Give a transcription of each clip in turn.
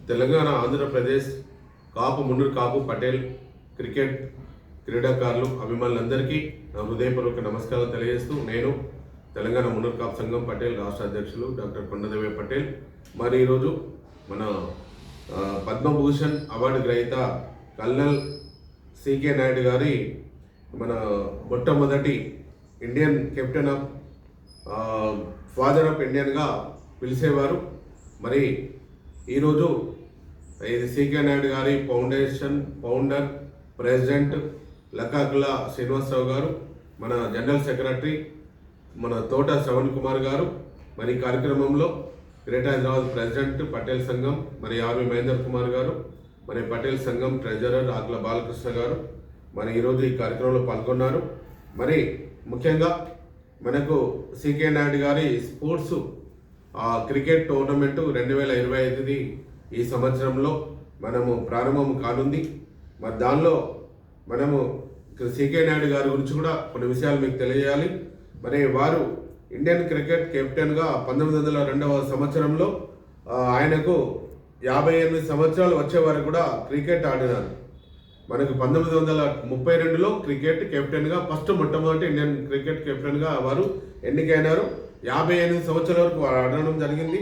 తెలంగాణ, ఆంధ్రప్రదేశ్ కాపు Munnuru Kapu Patel cricket క్రీడాకారులు అభిమానులందరికీ నా హృదయపూర్వక నమస్కారం తెలియజేస్తూ నేను తెలంగాణ మున్నూరు కాపు సంఘం పటేల్ రాష్ట్ర అధ్యక్షులు డాక్టర్ కొండదేవి పటేల్. మరి ఈరోజు మన పద్మభూషణ్ అవార్డు గ్రహీత కల్నల్ సికే నాయుడు గారి మన మొట్టమొదటి Indian captain of father of ఇండియన్గా పిలిచేవారు. మరి ఈరోజు ఇది సికే నాయుడు గారి foundation founder president Lakakula Srinivasarao గారు, మన జనరల్ సెక్రటరీ మన తోట శ్రవణ్ కుమార్ గారు, మరి కార్యక్రమంలో గ్రేటర్ హైదరాబాద్ ప్రెసిడెంట్ పటేల్ సంఘం మరి ఆర్వి మహేందర్ కుమార్ గారు, మరి పటేల్ సంఘం ట్రెజరర్ ఆకుల బాలకృష్ణ గారు మరి ఈరోజు ఈ కార్యక్రమంలో పాల్గొన్నారు. మరి ముఖ్యంగా మనకు సికే నాయుడు గారి స్పోర్ట్స్ క్రికెట్ టోర్నమెంటు 2025 ఈ సంవత్సరంలో మనము ప్రారంభం కానుంది. మరి దానిలో మనము సికే నాయుడు గారి గురించి కూడా కొన్ని విషయాలు మీకు తెలియజేయాలి. మరి వారు ఇండియన్ క్రికెట్ కెప్టెన్గా 1902 సంవత్సరంలో ఆయనకు 58 సంవత్సరాలు వచ్చే వరకు కూడా క్రికెట్ ఆడినారు. మనకు 1932లో క్రికెట్ కెప్టెన్గా మొట్టమొదటి ఇండియన్ క్రికెట్ కెప్టెన్గా వారు ఎన్నికైనారు. 58 సంవత్సరాల వరకు ఆడడం జరిగింది.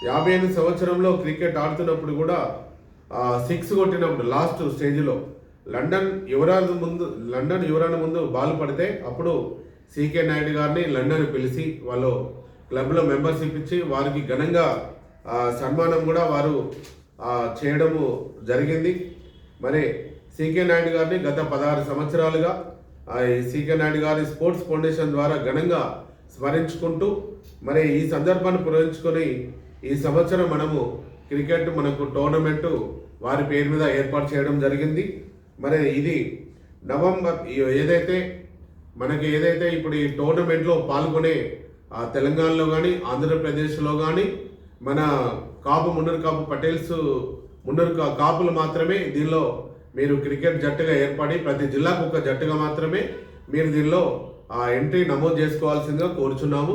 58 సంవత్సరంలో క్రికెట్ ఆడుతున్నప్పుడు కూడా 6 కొట్టినప్పుడు లాస్ట్ స్టేజ్లో లండన్ యువరాణి ముందు బాల్ పడితే అప్పుడు సికే నాయుడు గారిని లండన్ పిలిచి వాళ్ళు క్లబ్లో మెంబర్షిప్ ఇచ్చి వారికి ఘనంగా సన్మానం కూడా వారు చేయడము జరిగింది. మరి సికే నాయుడు గారిని గత 16 సంవత్సరాలుగా సికే నాయుడు గారి స్పోర్ట్స్ ఫౌండేషన్ ద్వారా ఘనంగా స్మరించుకుంటూ మరి ఈ సందర్భాన్ని పురస్కరించుకొని ఈ సంవత్సరం మనము క్రికెట్ మనకు టోర్నమెంటు వారి పేరు మీద ఏర్పాటు చేయడం జరిగింది. మరి ఇది నవంబర్ ఏదైతే ఇప్పుడు ఈ టోర్నమెంట్లో పాల్గొనే తెలంగాణలో కానీ ఆంధ్రప్రదేశ్లో కానీ మన మున్నూరు కాపు పటేల్స్ కాపులు మాత్రమే దీనిలో మీరు క్రికెట్ జట్టుగా ఏర్పడి ప్రతి జిల్లాకు ఒక జట్టుగా మాత్రమే మీరు దీనిలో ఎంట్రీ నమోదు చేసుకోవాల్సిందిగా కోరుచున్నాము.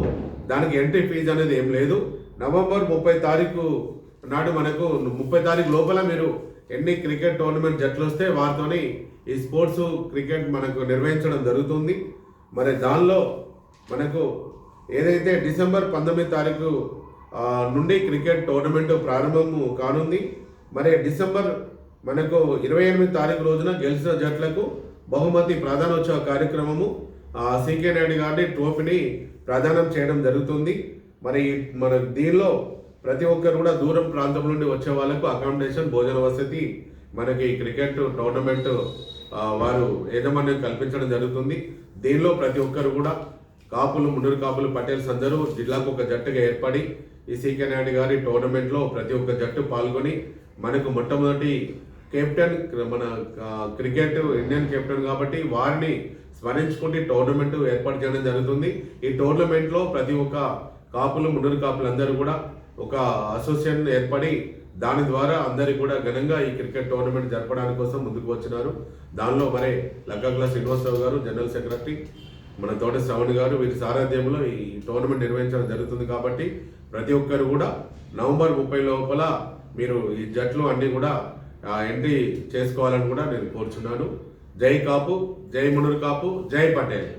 దానికి ఎంట్రీ ఫీజు అనేది ఏం లేదు. నవంబర్ 30 తారీఖు నాడు మనకు 30 తారీఖు లోపల మీరు ఎన్ని క్రికెట్ టోర్నమెంట్ జట్లు వస్తే వారితోని ఈ స్పోర్ట్స్ క్రికెట్ మనకు నిర్వహించడం జరుగుతుంది. మరి దానిలో మనకు ఏదైతే డిసెంబర్ 19 తారీఖు నుండి క్రికెట్ టోర్నమెంట్ ప్రారంభం కానుంది. మరి డిసెంబర్ మనకు 28 తారీఖు రోజున గెలిచిన జట్లకు బహుమతి ప్రధానోత్సవ కార్యక్రమము సికే నాయుడు గారి ట్రోఫీని ప్రదానం చేయడం జరుగుతుంది. మరి మన దీనిలో ప్రతి ఒక్కరు కూడా దూరం ప్రాంతం నుండి వచ్చే వాళ్ళకు అకామిడేషన్ భోజన వసతి మనకి క్రికెట్ టోర్నమెంట్ వారు యాజమాన్యం కల్పించడం జరుగుతుంది. దీనిలో ప్రతి ఒక్కరు కూడా మున్నూరు కాపులు పటేల్స్ అందరూ జిల్లాకు ఒక జట్టుగా ఏర్పడి ఈ సికే నాయుడు గారి టోర్నమెంట్లో ప్రతి ఒక్క జట్టు పాల్గొని మనకు మొట్టమొదటి కెప్టెన్ మన క్రికెట్ ఇండియన్ కెప్టెన్ కాబట్టి వారిని స్మరించుకుంటే టోర్నమెంట్ ఏర్పాటు చేయడం జరుగుతుంది. ఈ టోర్నమెంట్లో ప్రతి ఒక్క మున్నూరు కాపులు అందరూ కూడా ఒక అసోసియేషన్ ఏర్పడి దాని ద్వారా అందరికీ కూడా ఘనంగా ఈ క్రికెట్ టోర్నమెంట్ జరపడానికి కోసం ముందుకు వచ్చినారు. దానిలో మరి లకాకుల శ్రీనివాసరావు గారు జనరల్ సెక్రటరీ, మన తోట శ్రవణ్ గారు వీరి సారథ్యంలో ఈ టోర్నమెంట్ నిర్వహించడం జరుగుతుంది. కాబట్టి ప్రతి ఒక్కరు కూడా నవంబర్ 30 లోపల మీరు ఈ జట్లు అన్నీ కూడా ఎంట్రీ చేసుకోవాలని కూడా నేను కోరుచున్నాను. జై కాపు, జై మున్నూరు కాపు, జై పటేల్.